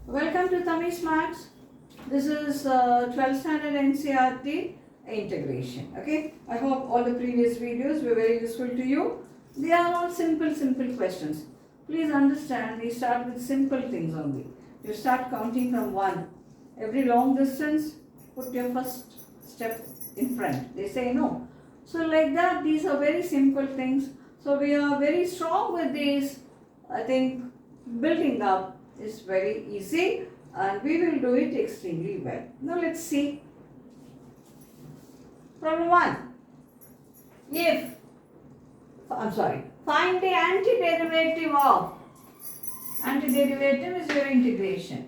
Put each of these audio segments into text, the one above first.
Welcome to Tami's Maths. This is 12th standard NCERT integration. Okay, I hope all the previous videos were very useful to you. They are all simple questions. Please understand, we start with simple things only. You start counting from 1. Every long distance, put your first step in front. They say no. So like that, these are very simple things. So we are very strong with these. I think building up is very easy and we will do it extremely well. Now let's see. Problem 1. Find the antiderivative of. Antiderivative is your integration.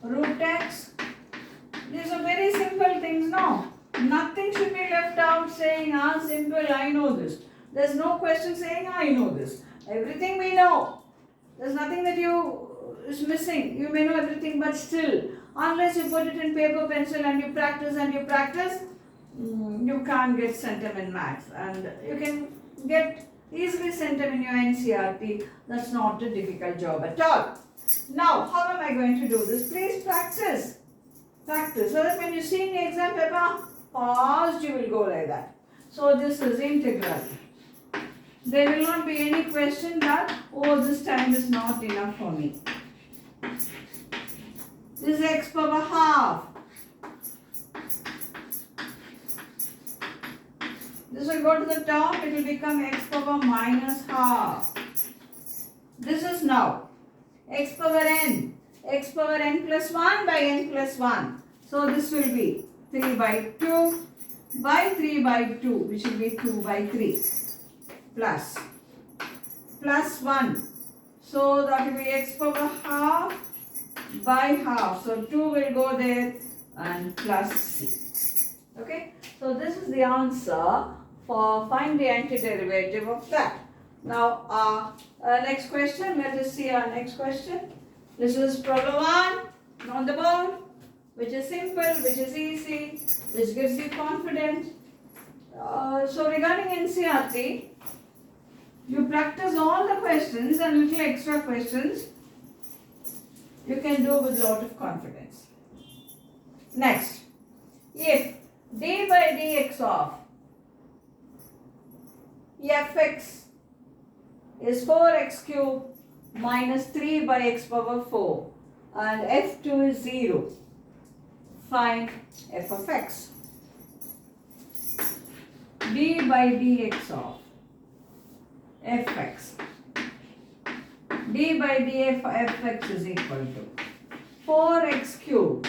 Root x. These are very simple things, no? Nothing should be left out saying, simple, I know this. There's no question saying, I know this. Everything we know. There's nothing that is missing. You may know everything, but still, unless you put it in paper, pencil and you practice, you can't get centum in maths. And you can get easily centum in your NCERT. That's not a difficult job at all. Now, how am I going to do this? Please practice. Practice. So that when you see in the exam paper, fast you will go like that. So this is integral. There will not be any question that, this time is not enough for me. This is x power half. This will go to the top, it will become x power minus half. This is now x power n plus 1 by n plus 1. So this will be 3 by 2 by 3 by 2, which will be 2 by 3 plus 1. So that will be x power half by half. So 2 will go there and plus c. Okay. So this is the answer for find the antiderivative of that. Now next question. Let us see our next question. This is problem 1 on the board, which is simple, which is easy, which gives you confidence. So regarding NCERT, you practice all the questions and little extra questions you can do with a lot of confidence. Next, if d by dx of fx is 4x cubed minus 3 by x power 4 and f2 is 0, find f of x. d by dx of fx. d by df of fx is equal to 4x cubed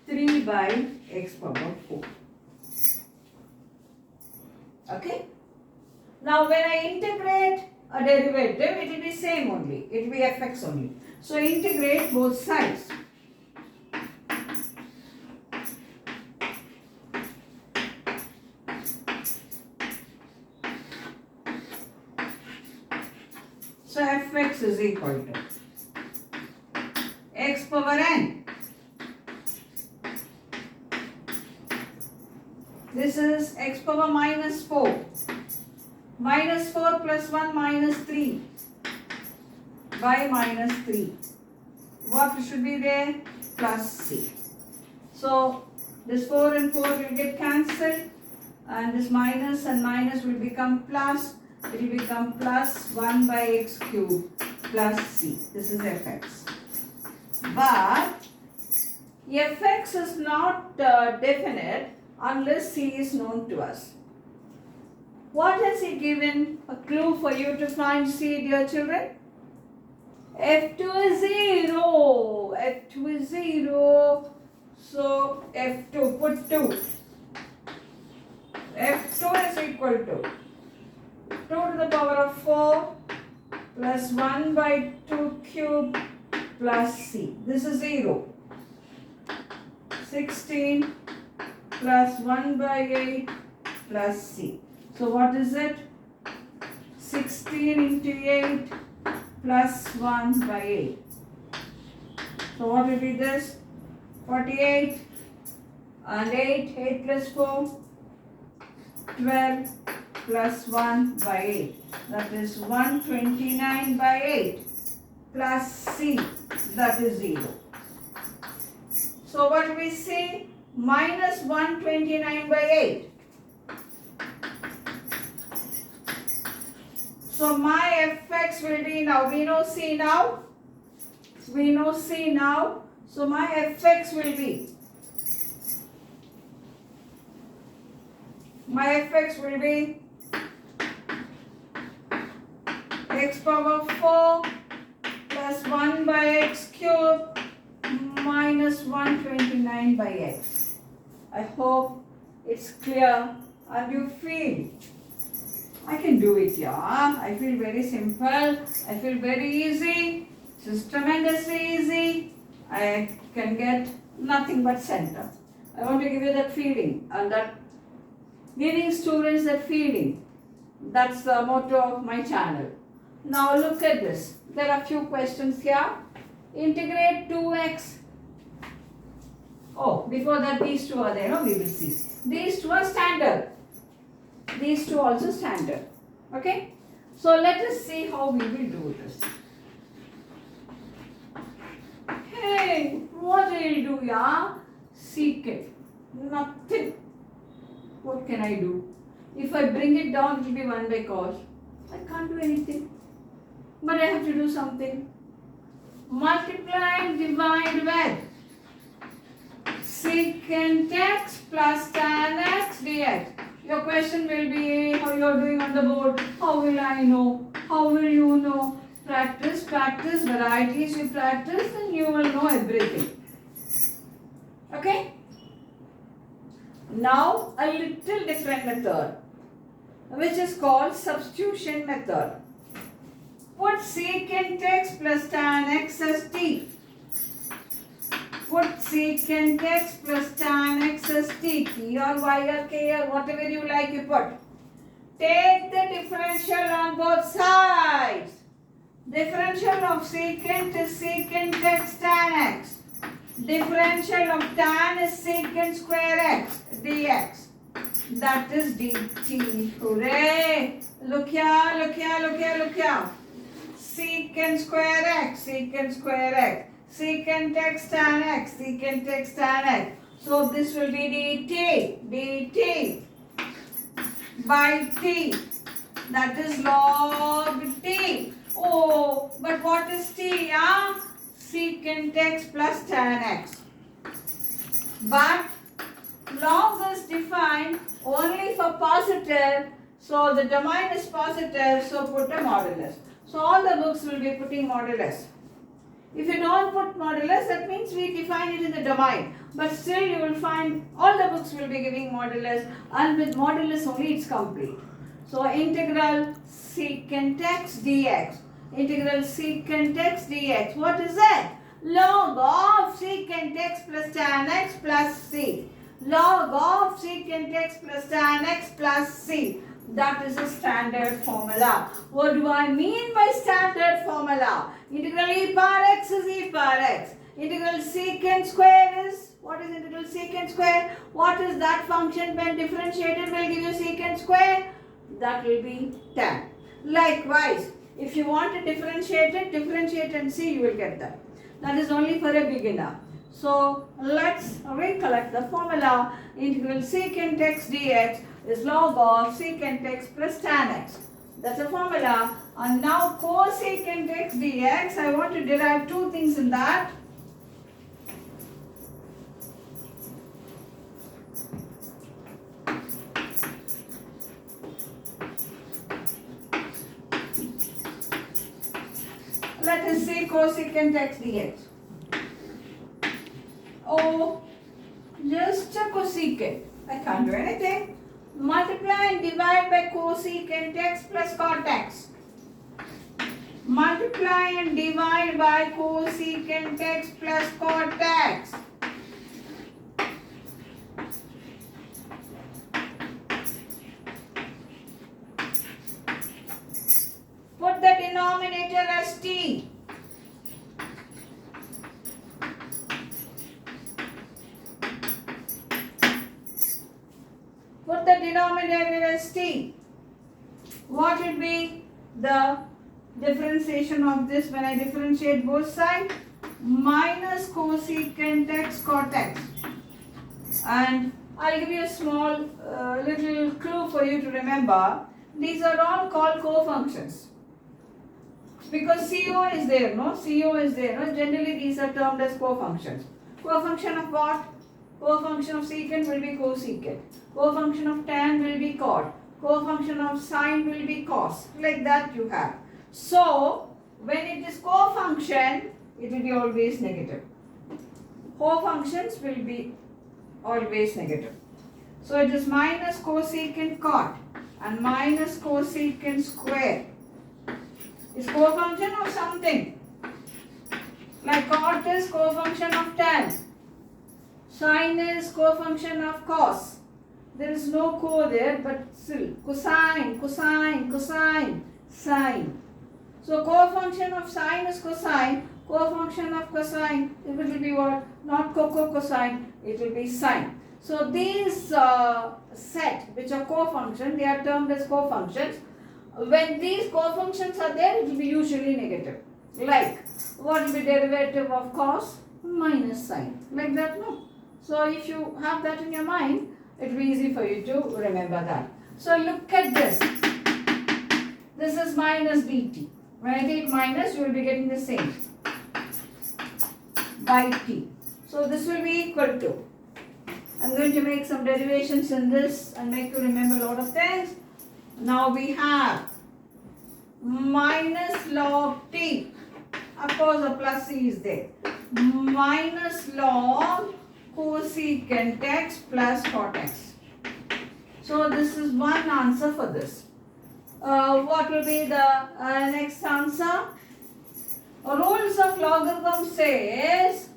3 by x power 4. Okay. Now when I integrate a derivative, it will be same only. It will be fx only. So integrate both sides. So fx is equal to x power n. This is x power minus 4. Minus 4 plus 1 minus 3 by minus 3. What should be there? Plus c. So this 4 and 4 will get cancelled and this minus and minus will become plus. It will become plus 1 by x cubed plus c. This is fx. But fx is not definite unless c is known to us. What has he given? A clue for you to find c, dear children? f2 is 0. f2 is 0. So f2, put 2. f2 is equal to 2 to the power of 4 plus 1 by 2 cube plus c. This is 0. 16 plus 1 by 8 plus c. So what is it? 16 into 8 plus 1 by 8. So what will be this? 48 and 8 plus 4, 12 plus 1 by 8. That is 129 by 8 plus c, that is 0. So what do we see? Minus 129 by 8. So my fx will be, now we know c now. We know c now. So my fx will be, x power 4 plus 1 by x cube minus 129 by x. I hope it's clear and you feel I can do it, yeah. I feel very simple. I feel very easy. It's tremendously easy. I can get nothing but center. I want to give you that feeling and that giving students that feeling. That's the motto of my channel. Now look at this. There are few questions here. Integrate 2x. Oh, before that these two are there, no? We will see. These two are standard. These two also standard. Okay? So let us see how we will do this. Hey, what will you do, yeah? Secant. Nothing. What can I do? If I bring it down, it will be 1 by cos. I can't do anything. But I have to do something. Multiply and divide with secant x plus tan x dx. Your question will be how you are doing on the board. How will I know? How will you know? Practice, varieties you practice and you will know everything. Okay? Now a little different method which is called substitution method. Put secant x plus tan x as t. Put secant x plus tan x as t or y or k or whatever you like you put. Take the differential on both sides. Differential of secant is secant x tan x. Differential of tan is secant square x dx. That is dt. Hooray! Look here, look here, look here, look here. Secant square x, secant x tan x, secant x tan x. So this will be dt by t. That is log t. Oh, but what is t? Yeah? Secant x plus tan x. But log is defined only for positive. So the domain is positive. So put a modulus. So all the books will be putting modulus. If you don't put modulus, that means we define it in the domain. But still you will find all the books will be giving modulus, and with modulus only it's complete. So integral secant x dx. Integral secant x dx. What is that? Log of secant x plus tan x plus c. Log of secant x plus tan x plus c. That is a standard formula. What do I mean by standard formula? Integral e power x is e power x. Integral secant square is, what is integral secant square? What is that function when differentiated will give you secant square? That will be tan. Likewise, if you want to differentiate it, differentiate and see, you will get that. That is only for a beginner. So let's recollect the formula. Integral secant x dx is log of secant x plus tan x. That's a formula. And now cosecant x dx, I want to derive two things in that. Let us see cosecant x dx. Oh, just a cosecant. I can't do anything. Multiply and divide by cosecant x plus cot x. Multiply and divide by cosecant x plus cot x. Put the denominator as t. Put the denominator as t. What would be the differentiation of this when I differentiate both sides? Minus cosecant x cot x. And I'll give you a small little clue for you to remember. These are all called co-functions. Because CO is there, no? CO is there, no? Generally these are termed as co-functions. Co-function of what? Co-function of secant will be cosecant. Co-function of tan will be cot. Co-function of sine will be cos. Like that you have. So, when it is co-function, it will be always negative. Co-functions will be always negative. So, it is minus cosecant cot and minus cosecant square. Is co-function of something. Like cot is co-function of tan. Sine is co-function of cos. There is no co there, but still cosine, cosine, cosine, sine. So co-function of sine is cosine. Co-function of cosine, it will be what? Not cosine, it will be sine. So these set which are co-function, they are termed as co-functions. When these co-functions are there, it will be usually negative. Like, what will be derivative of cos? Minus sine. Like that, no? So if you have that in your mind, it will be easy for you to remember that. So look at this. This is minus dt. When I take minus, you will be getting the same. By t. So this will be equal to. I'm going to make some derivations in this and make you remember a lot of things. Now we have minus log t. Of course, a plus c is there. Minus log cosecant x plus cot x. So this is one answer for this. What will be the next answer? Rules of logarithm says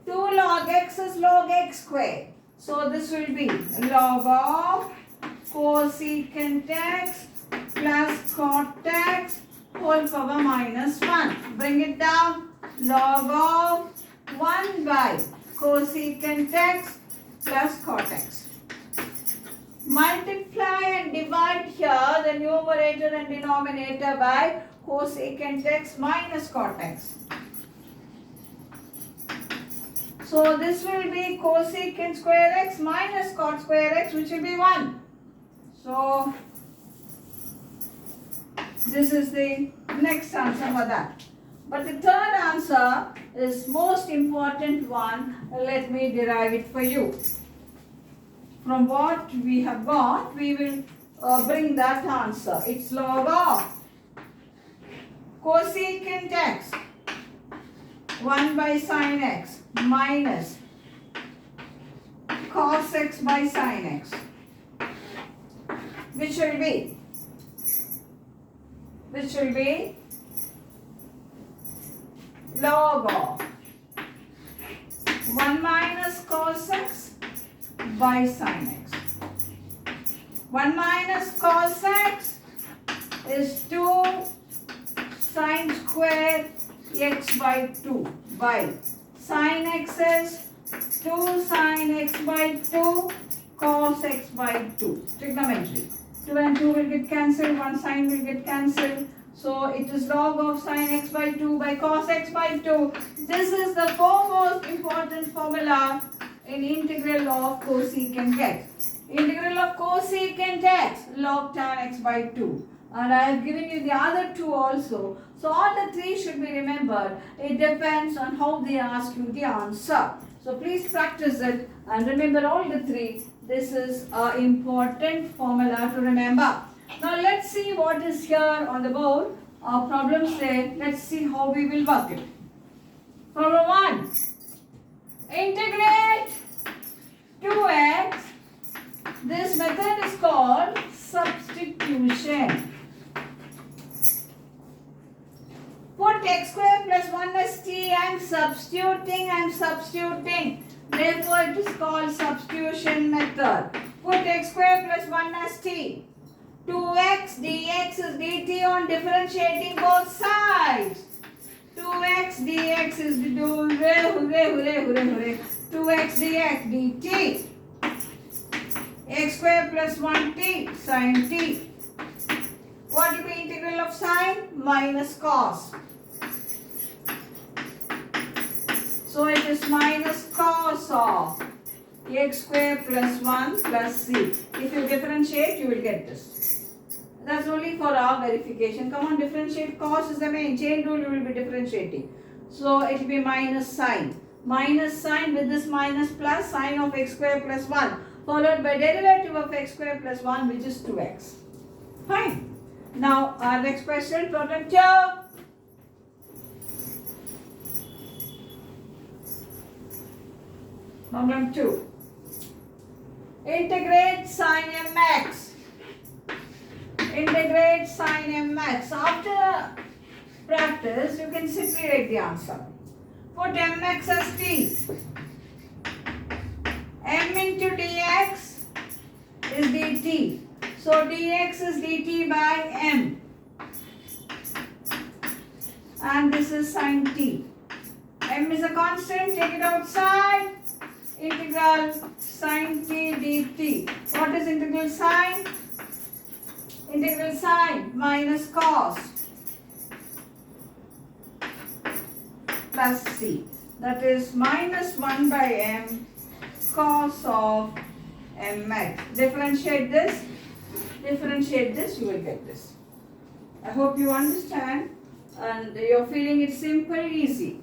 2 log x is log x square. So this will be log of cosecant x plus cot x whole power minus 1. Bring it down. Log of 1 by cosecant x plus cot x. Multiply and divide here the numerator and denominator by cosecant x minus cot x. So this will be cosecant square x minus cot square x, which will be 1. So this is the next answer for that. But the third answer is most important one. Let me derive it for you. From what we have got, we will bring that answer. It's log of cosecant x 1 by sin x minus cos x by sin x, which will be log of 1 minus cos x by sin x. 1 minus cos x is 2 sin square x by 2 by sin x is 2 sin x by 2 cos x by 2. Trigonometry. 2 and 2 will get cancelled, 1 sin will get cancelled. So it is log of sin x by 2 by cos x by 2. This is the foremost important formula in integral of cosecant x. Integral of cosecant x, log tan x by 2. And I have given you the other two also. So all the three should be remembered. It depends on how they ask you the answer. So please practice it and remember all the three. This is an important formula to remember. Now let's see what is here on the board. Our problem say, let's see how we will work it. Problem 1. Integrate 2x. This method is called substitution. Put x square plus 1 as t. I am substituting. Therefore, it is called substitution method. Put x square plus 1 as t. 2x dx is dt on differentiating both sides. 2x dx is 2x dx dt. X square plus 1t sin t. What will be integral of sine? Minus cos. So it is minus cos of x square plus 1 plus c. If you differentiate, you will get this. That's only for our verification. Come on, differentiate. Cos is the main. Chain rule, you will be differentiating. So it will be minus sine. Minus sine with this minus plus sine of x square plus 1 followed by derivative of x square plus 1, which is 2x. Fine. Now our next question, problem 2. Problem 2. Integrate sine mx. Integrate sine mx. After practice, you can simply write the answer. Put mx as t. M into dx is dt. So dx is dt by m. And this is sine t. M is a constant, take it outside. Integral sine t dt. What is integral sine? Integral sine minus cos plus c. That is minus 1 by m cos of mx. Differentiate this, you will get this. I hope you understand and you're feeling it simple, easy.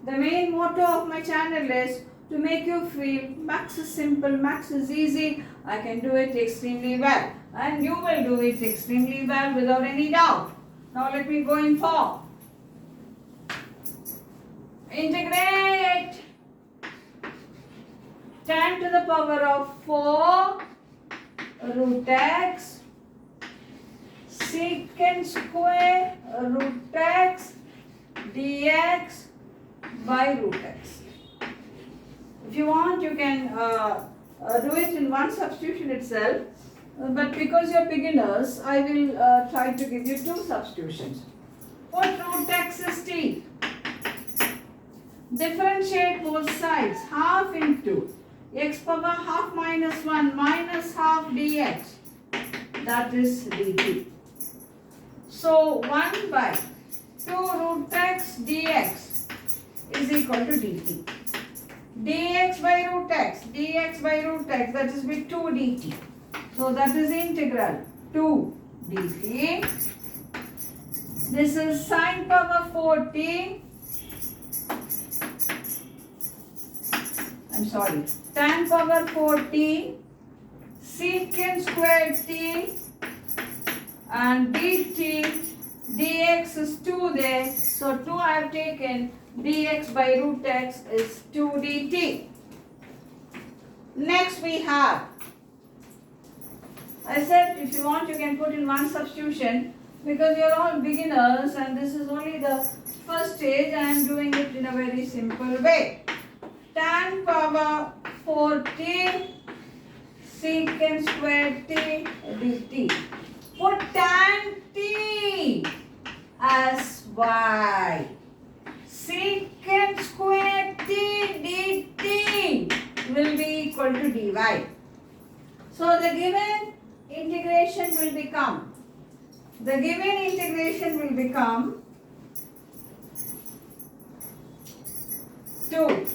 The main motto of my channel is to make you feel max is simple, max is easy, I can do it extremely well. And you will do it extremely well without any doubt. Now let me go in for. Integrate tan to the power of 4 root x secant square root x dx by root x. If you want, you can do it in one substitution itself, but because you are beginners, I will try to give you two substitutions. Put root x is t. Differentiate both sides. Half into x power half minus 1 minus half dx. That is dt. So 1 by 2 root x dx is equal to dt. Dx by root x, that is with 2 dt. So that is integral 2 dt. This is sine power 4t. Tan power 4t secant square t and dt. Dx is 2 there. So 2 I have taken. Dx by root x is 2 dt. Next we have, I said if you want you can put in one substitution because you are all beginners and this is only the first stage. I am doing it in a very simple way. Tan power 4t secant square t dt. Put tan t as y. Secant square t dt will be equal to dy. So the given integration will become 2.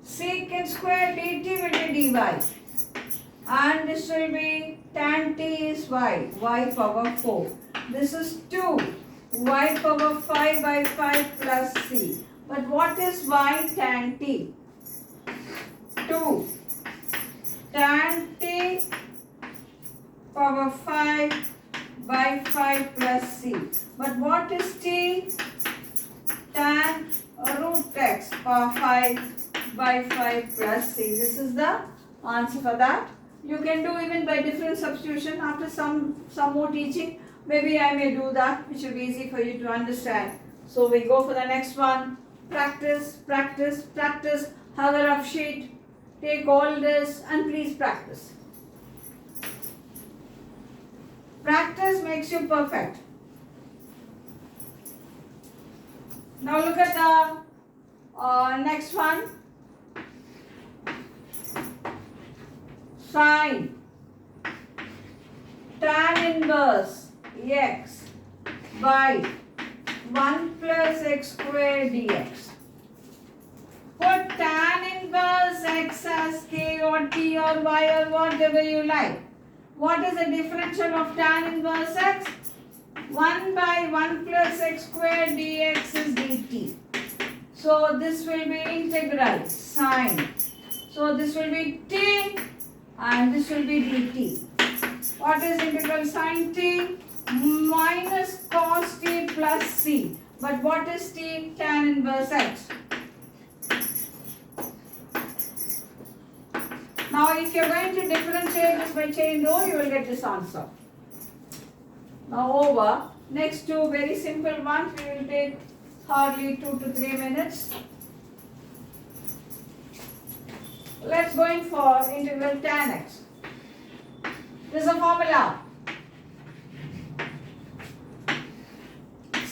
Secant square dt will be dy. And this will be tan t is y power 4. This is 2. Y power 5 by 5 plus c. But what is y tan t? 2 tan t power 5 by 5 plus c. But what is t? Tan root x power 5 by 5 plus c. This is the answer for that. You can do even by different substitution after some more teaching. Maybe I may do that, which will be easy for you to understand. So we go for the next one. Practice. Have a rough sheet. Take all this and please practice. Practice makes you perfect. Now look at the next one. Sine tan inverse x by 1 plus x square dx. or t or y or whatever you like. What is the differential of tan inverse x? 1 by 1 plus x squared dx is dt. So this will be integral sine. So this will be t and this will be dt. What is integral sine t? Minus cos t plus c. But what is t? Tan inverse x. Now if you are going to differentiate this by chain rule, you will get this answer. Now over. Next two very simple ones. We will take hardly 2 to 3 minutes. Let's go in for integral tan x. This is a formula.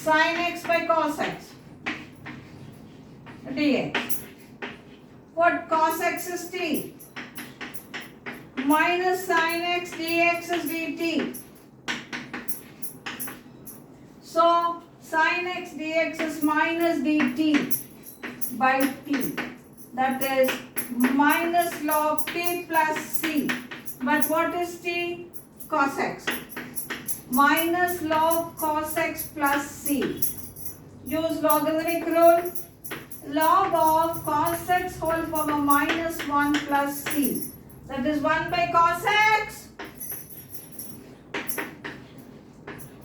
Sin x by cos x dx. What cos x is t? Minus sin x dx is dt. So sin x dx is minus dt by t. That is minus log t plus c. But what is t? Cos x. Minus log cos x plus c. Use logarithmic rule. Log of cos x whole power minus 1 plus c. That is 1 by cos x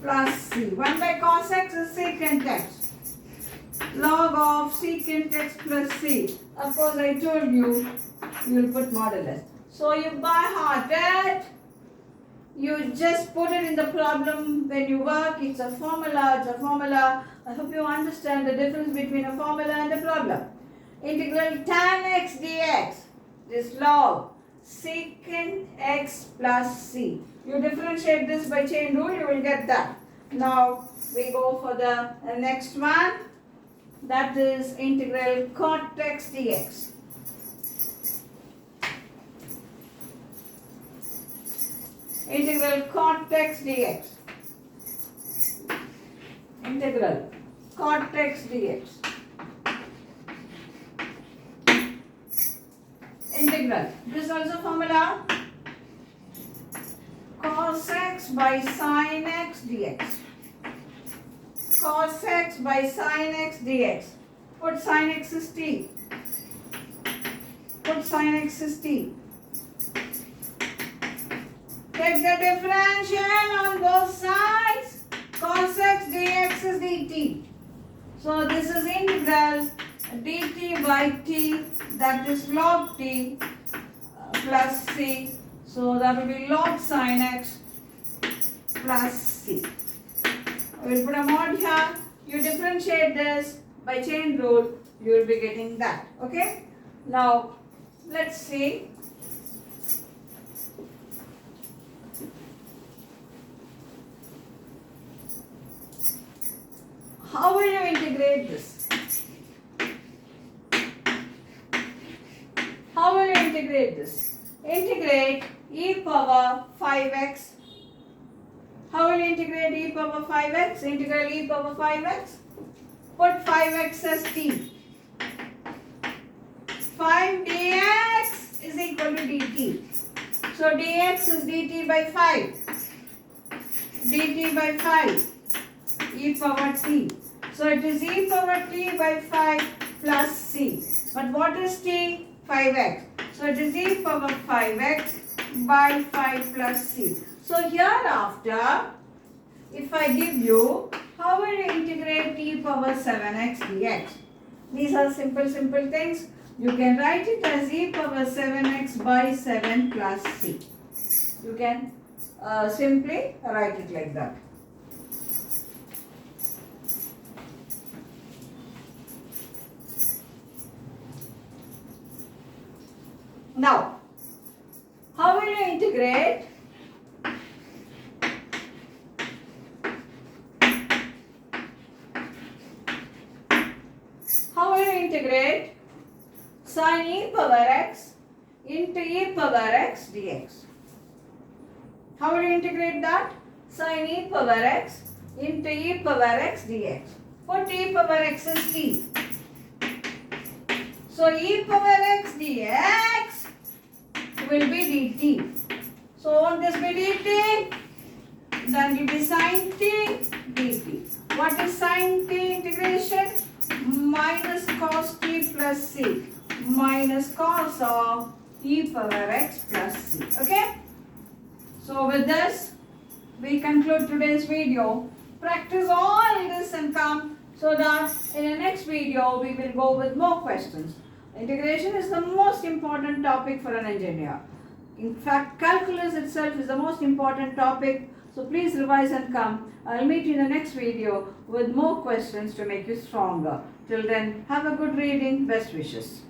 plus c. 1 by cos x is secant x. Log of secant x plus c. Of course, I told you, you will put modulus. So you by heart it. You just put it in the problem when you work. It's a formula. It's a formula. I hope you understand the difference between a formula and a problem. Integral tan x dx is log secant x plus c. You differentiate this by chain rule, you will get that. Now we go for the next one. That is integral cot x dx. Integral cot x dx. Integral cot x dx. Integral. This is also formula. Cos x by sin x dx. Cos x by sin x dx. Put sin x is t. Put sin x is t. Take the differential on both sides. Cos x dx is dt. So this is integral dt by t, that is log t plus c. So that will be log sin x plus c. I will put a mod here. You differentiate this by chain rule, you will be getting that. Okay. Now let's see. How will you integrate this? How will you integrate this? Integrate e power 5x. How will you integrate e power 5x? Integral e power 5x. Put 5x as t. 5 dx is equal to dt. So dx is dt by 5. dt by 5. E power t. So it is e power t by 5 plus c. But what is t? 5x. So it is e power 5x by 5 plus c. So hereafter, if I give you, how will you integrate e power 7x dx? These are simple things. You can write it as e power 7x by 7 plus c. You can simply write it like that. Now, how will you integrate? How will you integrate sin e power x into e power x dx? How will you integrate that? Sin e power x into e power x dx. Put e power x as t. So e power x dx will be dt. So won't this be dt? Then it will be sin t dt. What is sin t integration? Minus cos t plus c minus cos of e power x plus c. Okay? So with this, we conclude today's video. Practice all this and come so that in the next video we will go with more questions. Integration is the most important topic for an engineer. In fact, calculus itself is the most important topic. So please revise and come. I'll meet you in the next video with more questions to make you stronger. Till then, have a good reading. Best wishes.